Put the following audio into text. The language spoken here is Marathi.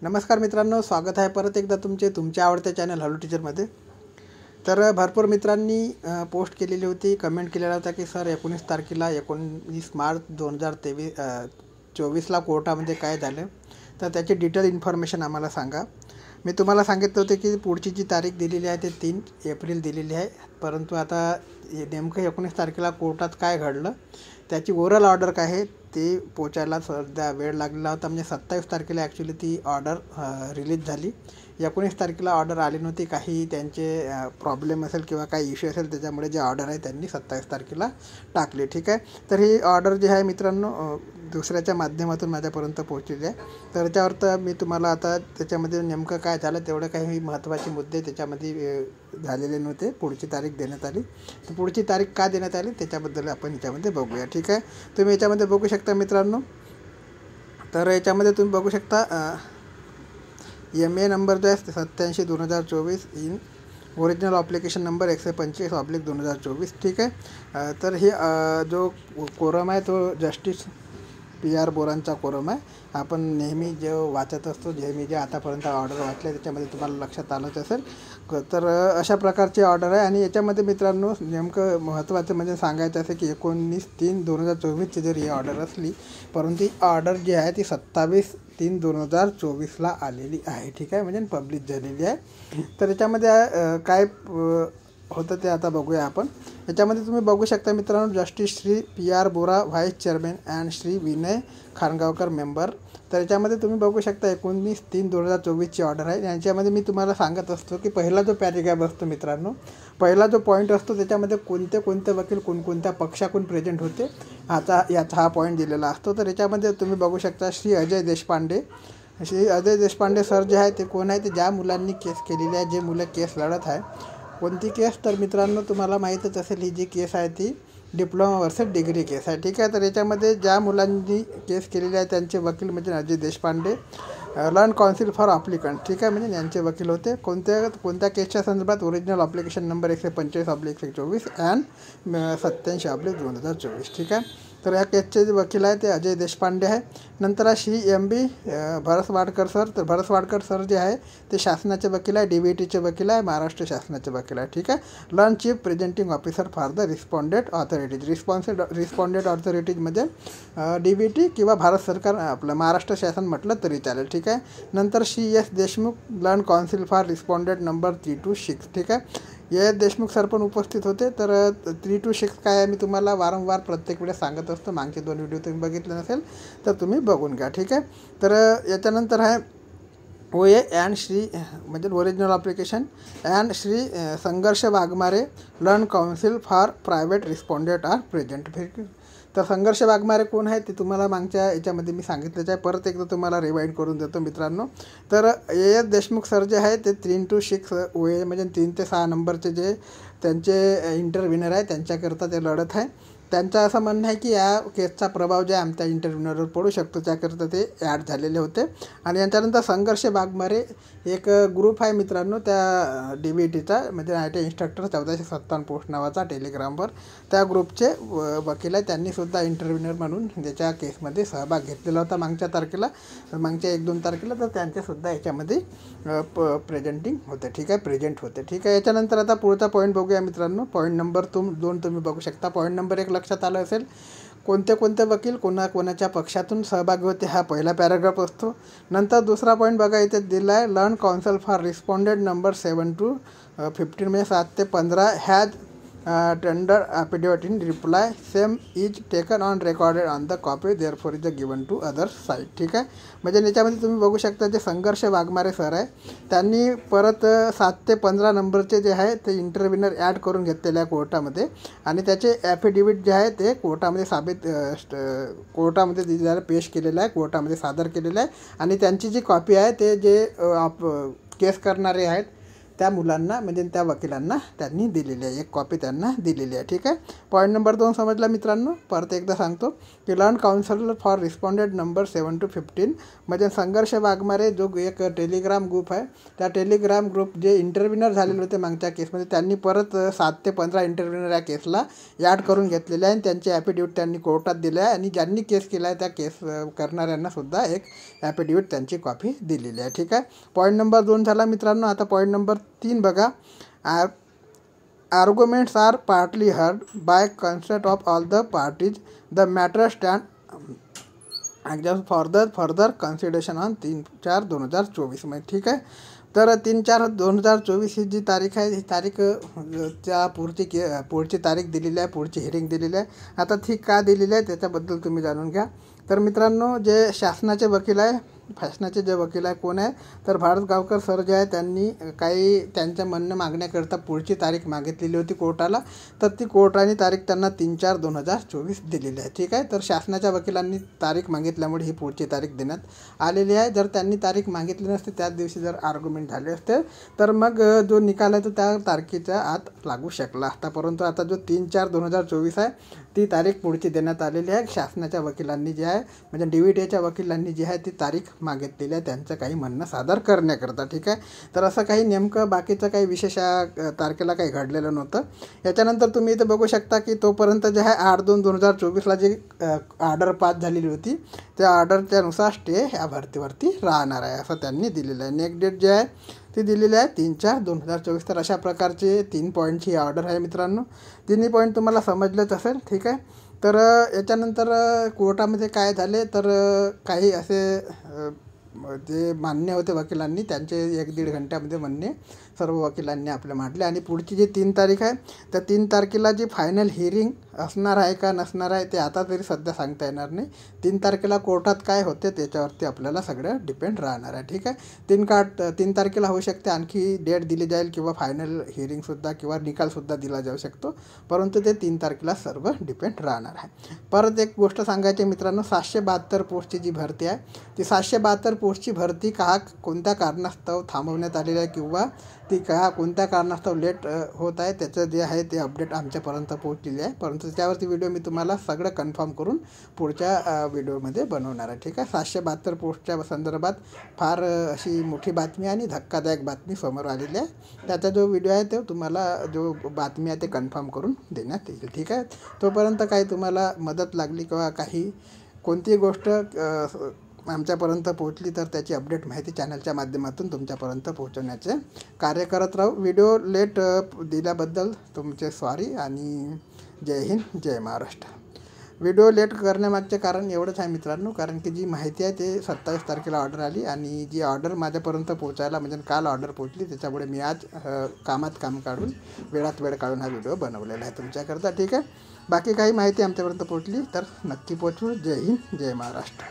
नमस्कार मित्रांनो, स्वागत आहे परत एकदा तुमच्या आवडत्या चॅनल हॅलो टीचरमध्ये. तर भरपूर मित्रांनी पोस्ट केलेली होती, कमेंट केलेला होता की सर 19 तारखेला 19 मार्च 2024ला कोर्टामध्ये काय झालं, तर त्याची डिटेल इन्फॉर्मेशन आम्हाला सांगा. मी तुम्हाला सांगितलं होते की पुढची जी तारीख दिलेली आहे ते 3 एप्रिल दिलेली आहे, परंतु आता नेमकं 19 तारखेला कोर्टात काय घडलं, त्याची ओरल ऑर्डर काय आहे ते पोचायला सध्या वेळ लागलेला होता. म्हणजे 27 तारखेला ॲक्च्युली ती ऑर्डर रिलीज झाली. 19 तारखेला ऑर्डर आली नव्हती. काही त्यांचे प्रॉब्लेम असेल किंवा काही इश्यू असेल, त्याच्यामुळे जे ऑर्डर आहे त्यांनी 27 तारखेला टाकली. ठीक आहे. तर ही ऑर्डर जी आहे मित्रांनो दुसऱ्याच्या माध्यमातून माझ्यापर्यंत पोहोचलेली आहे. तर त्याच्यावर तर मी तुम्हाला आता त्याच्यामध्ये नेमकं काय झालं तेवढं काही महत्त्वाचे मुद्दे त्याच्यामध्ये झालेले नव्हते. पुढची तारीख देण्यात आली. तर पुढची तारीख का देण्यात आली त्याच्याबद्दल आपण याच्यामध्ये बघूया. ठीक आहे. तुम्ही याच्यामध्ये बघू शकता मित्रांनो. तर याच्यामध्ये तुम्ही बघू शकता MA नंबर जो आहे 87/2024 इन ओरिजिनल ॲप्लिकेशन नंबर 125/2024. ठीक आहे. तर ही जो कोरम आहे तो जस्टिस PR बोरांचा कोरम आहे. आपण नेहमी जे वाचत असतो, जे आतापर्यंत ऑर्डर वाचले त्याच्यामध्ये तुम्हाला लक्षात आलंच असेल. तर अशा प्रकारची ऑर्डर आहे. आणि याच्यामध्ये मित्रांनो नेमकं महत्त्वाचं म्हणजे सांगायचं असेल की 19/3/2024ची जर ही ऑर्डर असली, परंतु ही ऑर्डर जी आहे ती 27/3/2024ला आलेली आहे. ठीक आहे. म्हणजे पब्लिश झालेली आहे. तर याच्यामध्ये काय होतं ते आता बघूया आपण. याच्यामध्ये तुम्ही बघू शकता मित्रांनो, justice Shri PR Bora vice chairman and Shri Vinay Khangaonkar member. तर याच्यामध्ये तुम्ही बघू शकता 19/3/2024ची ऑर्डर आहे. याच्यामध्ये मी तुम्हाला सांगत असतो की पहिला जो पॅरेग्राफ असतो मित्रांनो, पहिला जो पॉईंट असतो त्याच्यामध्ये कोणते वकील कोणत्या पक्षाकडून प्रेझेंट होते याचा हा पॉईंट दिलेला असतो. तर याच्यामध्ये तुम्ही बघू शकता श्री अजय देशपांडे सर जे आहे ते कोण आहे, ते ज्या मुलांनी केस केलेली आहे, जे मुलं केस लढत आहे. कोणती केस, तर मित्रांनो तुम्हाला माहीतच असेल ही जी केस आहे ती डिप्लोमा वर्सेस डिग्री केस आहे. ठीक आहे. तर याच्यामध्ये ज्या मुलांनी केस केलेली आहे त्यांचे वकील म्हणजे Ajay Deshpande, learn counsel for applicant. ठीक आहे. म्हणजे यांचे वकील होते. कोणत्या केसच्या संदर्भात, ओरिजिनल ॲप्लिकेशन नंबर 125/124 अँड 87/2024. ठीक आहे. तर या केसचे जे वकील आहे ते अजय देशपांडे आहे. नंतर श्री MB भरसवाडकर सर. तर भरसवाडकर सर जे आहे ते शासनाचे वकील आहे, DBTचे वकील आहे, महाराष्ट्र शासनाचे वकील आहे. ठीक आहे. Learned chief presenting officer for the respondent authorities. Respondent ऑथॉरिटीजमध्ये DBT किंवा भारत सरकार, आपलं महाराष्ट्र शासन म्हटलं तरी चालेल. ठीक आहे. नंतर Shri S Deshmukh, learn counsel for respondent number 326. ठीक आहे. S देशमुख सर पण उपस्थित होते. तर 326 काय आहे मी तुम्हाला वारंवार प्रत्येक वेळेस सांगत असतो. मागचे 2 व्हिडिओ तुम्ही बघितले नसेल तर तुम्ही बघून घ्या. ठीक आहे. तर याच्यानंतर आहे OA अँड श्री म्हणजे original application and Shri Sangharsh Waghmare, learned counsel for private respondent are present. तर संघर्ष वाघमारे कोण आहे ते तुम्हाला मागच्या याच्यामध्ये मी सांगितलेलं आहे. परत एकदा तुम्हाला रिवाइंड करून देतो मित्रांनो. तर AS देशमुख सर जे आहे ते 3-6 OA म्हणजे 3 ते 6 नंबरचे जे त्यांचे इंटरव्ह्युनर आहे त्यांच्याकरता ते लढत आहे. त्यांचं असं म्हणणं आहे की या केसचा प्रभाव जे आमच्या इंटरव्ह्युनरवर पडू शकतो त्याकरता ते ॲड झालेले होते. आणि यांच्यानंतर संघर्ष वाघमारे एक ग्रुप आहे मित्रांनो त्या DBTचा, म्हणजे IT इन्स्ट्रक्टर 1457 पोस्ट नावाचा टेलिग्रामवर, त्या ग्रुपचे वकील आहे. त्यांनीसुद्धा इंटरव्ह्युनर म्हणून त्याच्या केसमध्ये सहभाग घेतलेला होता मागच्या 1-2 तारखेला. तर त्यांचेसुद्धा याच्यामध्ये प्रेझेंट होते. ठीक आहे. याच्यानंतर आता पुढचा पॉईंट बघूया मित्रांनो. पॉईंट नंबर 2 तुम्ही बघू शकता. पॉईंट नंबर 1 लक्षात आलं असेल, कोणते वकील कोणाच्या पक्षातून सहभागी होते हा पहिला पॅराग्राफ असतो. नंतर दुसरा पॉईंट बघा इथे दिला आहे, learned counsel for respondent number 7 to 15 म्हणजे 7 ते 15 has tender affidavit in reply, same is taken on recorded on the copy therefore is given to other side. ठीक आहे. म्हणजे याच्यामध्ये तुम्ही बघू शकता जे संघर्ष वाघमारे सर आहे त्यांनी परत 7 ते 15 नंबरचे जे आहे ते इंटरव्ह्युनर ॲड करून घेतलेले आहे कोर्टामध्ये. आणि त्याचे ॲफिडेविट जे आहे ते कोर्टामध्ये दिलेलं पेश केलेलं आहे, कोर्टामध्ये सादर केलेलं आहे. आणि त्यांची जी कॉपी आहे ते जे केस करणारे आहेत त्या मुलांना म्हणजे त्या वकिलांना त्यांनी दिलेली आहे, एक कॉपी त्यांना दिलेली आहे. ठीक आहे. पॉईंट नंबर 2 समजला मित्रांनो. परत एकदा सांगतो की learn counsellor for responded number 7 to 15 म्हणजे संघर्ष वाघमारे जो एक टेलिग्राम ग्रुप आहे, त्या टेलिग्राम ग्रुप जे इंटरव्ह्युनर झालेले होते मागच्या केसमध्ये, त्यांनी परत 7 ते 15 इंटरव्ह्युनर या केसला ॲड करून घेतलेले आहे आणि त्यांचे ॲफिडेविट त्यांनी कोर्टात दिले आहे आणि ज्यांनी केस केला आहे त्या केस करणाऱ्यांना सुद्धा एक ॲफिडेविट त्यांची कॉपी दिलेली आहे. ठीक आहे. पॉईंट नंबर 2 झाला मित्रांनो. आता पॉईंट नंबर 3 बघा. Arguments are partly heard by consent of all the parties. The matter stand further consideration on 3/4/2024 मध्ये. ठीक आहे. तर 3/4/2024 ही जी तारीख आहे, ही तारीख च्या पुढची तारीख दिलेली आहे, पुढची हिअरिंग दिलेली आहे. आता ती का दिलेली आहे त्याच्याबद्दल तुम्ही जाणून घ्या. तर मित्रांनो, जे शासनाचे वकील आहे, शासनाचे जे वकील आहे कोण आहे, तर भारत गावकर सर जे आहे त्यांनी काही त्यांच्या म्हणणं मागण्याकरता पुढची तारीख मागितलेली होती कोर्टाला. तर ती कोर्टाने तारीख त्यांना 3/4/2024 दिलेली आहे. ठीक आहे. तर शासनाच्या वकिलांनी तारीख मागितल्यामुळे ही पुढची तारीख देण्यात आलेली आहे. जर त्यांनी तारीख मागितली नसते, त्याच दिवशी जर आर्ग्युमेंट झाले असते, तर मग जो निकाल आहे तो त्या तारखेच्या आत लागू शकला असता. परंतु आता जो 3/4/2024 आहे ती तारीख पुढची देण्यात आलेली आहे. शासनाच्या वकिलांनी जे आहे म्हणजे DVTAच्या वकिलांनी जी आहे ती तारीख मागितलेली आहे त्यांचं काही म्हणणं सादर करण्याकरता. ठीक आहे. तर असं काही नेमकं बाकीचं काही विशेष तारखेला काही घडलेलं नव्हतं. याच्यानंतर तुम्ही इथं बघू शकता की तोपर्यंत जे आहे 8/2/2024ला जी ऑर्डर पास झालेली होती त्या ऑर्डरच्यानुसार स्टे ह्या भरतीवरती राहणार आहे असं त्यांनी दिलेलं आहे. नेक्स्ट डेट जे आहे ती दिलेली आहे 3/4/2024. तर अशा प्रकारचे 3 पॉईंटची ऑर्डर आहे मित्रांनो. तिन्ही पॉईंट तुम्हाला समजलेच असेल. ठीक आहे. तर याच्यानंतर कोर्टामध्ये काय झाले, तर काही असे जे मान्य होते वकिलांनी त्यांचे 1-1.5 घंट्यामध्ये म्हणणे सर्व वकिलांनी आपले मांडले आणि पुढची जी 3 तारीख आहे त्या 3 तारखेला जी फायनल हिअरिंग असणार आहे का नसणार आहे ते आता तरी सध्या सांगता येणार नाही. 3 तारखेला कोर्टात काय होते त्याच्यावरती आपल्याला सगळं डिपेंड राहणार आहे. ठीक आहे. 3 तारखेला होऊ शकते आणखी डेट दिली जाईल किंवा फायनल हिअरिंगसुद्धा किंवा निकालसुद्धा दिला जाऊ शकतो, परंतु ते 3 तारखेला सर्व डिपेंड राहणार आहे. परत एक गोष्ट सांगायची मित्रांनो, 772 पोस्टची जी भरती आहे ती 772 पोस्टची भरती कोणत्या कारणास्तव थांबवण्यात आलेली आहे किंवा ती कोणत्या कारणास्तव लेट होत आहे त्याचं जे आहे ते अपडेट आमच्यापर्यंत पोहोचलेली आहे. परंतु त्यावरती व्हिडिओ मी तुम्हाला सगळं कन्फर्म करून पुढच्या व्हिडिओमध्ये बनवणार आहे. ठीक आहे. 772 पोस्टच्या संदर्भात फार अशी मोठी बातमी आणि धक्कादायक बातमी समोर आलेली आहे. त्याचा जो व्हिडिओ आहे तो तुम्हाला जो बातमी आहे ते कन्फर्म करून देण्यात येईल. ठीक आहे. तोपर्यंत काही तुम्हाला मदत लागली किंवा काही कोणतीही गोष्ट आमच्यापर्यंत पोहोचली तर त्याची अपडेट माहिती चॅनलच्या माध्यमातून तुमच्यापर्यंत पोहोचवण्याचे कार्य करत राहू. व्हिडिओ लेट दिल्याबद्दल तुमचे सॉरी आणि जय हिंद, जय महाराष्ट्र. व्हिडिओ लेट करण्यामागचे कारण एवढंच आहे मित्रांनो, कारण की जी माहिती आहे ते 27 तारखेला ऑर्डर आली आणि जी ऑर्डर माझ्यापर्यंत पोहोचायला म्हणजे काल ऑर्डर पोहोचली, त्याच्यामुळे मी आज कामात काम काढून वेळात वेळ काढून हा व्हिडिओ बनवलेला आहे तुमच्याकरता. ठीक आहे. बाकी काही माहिती आमच्यापर्यंत पोहोचली तर नक्की पोहोचवू. जय हिंद, जय महाराष्ट्र.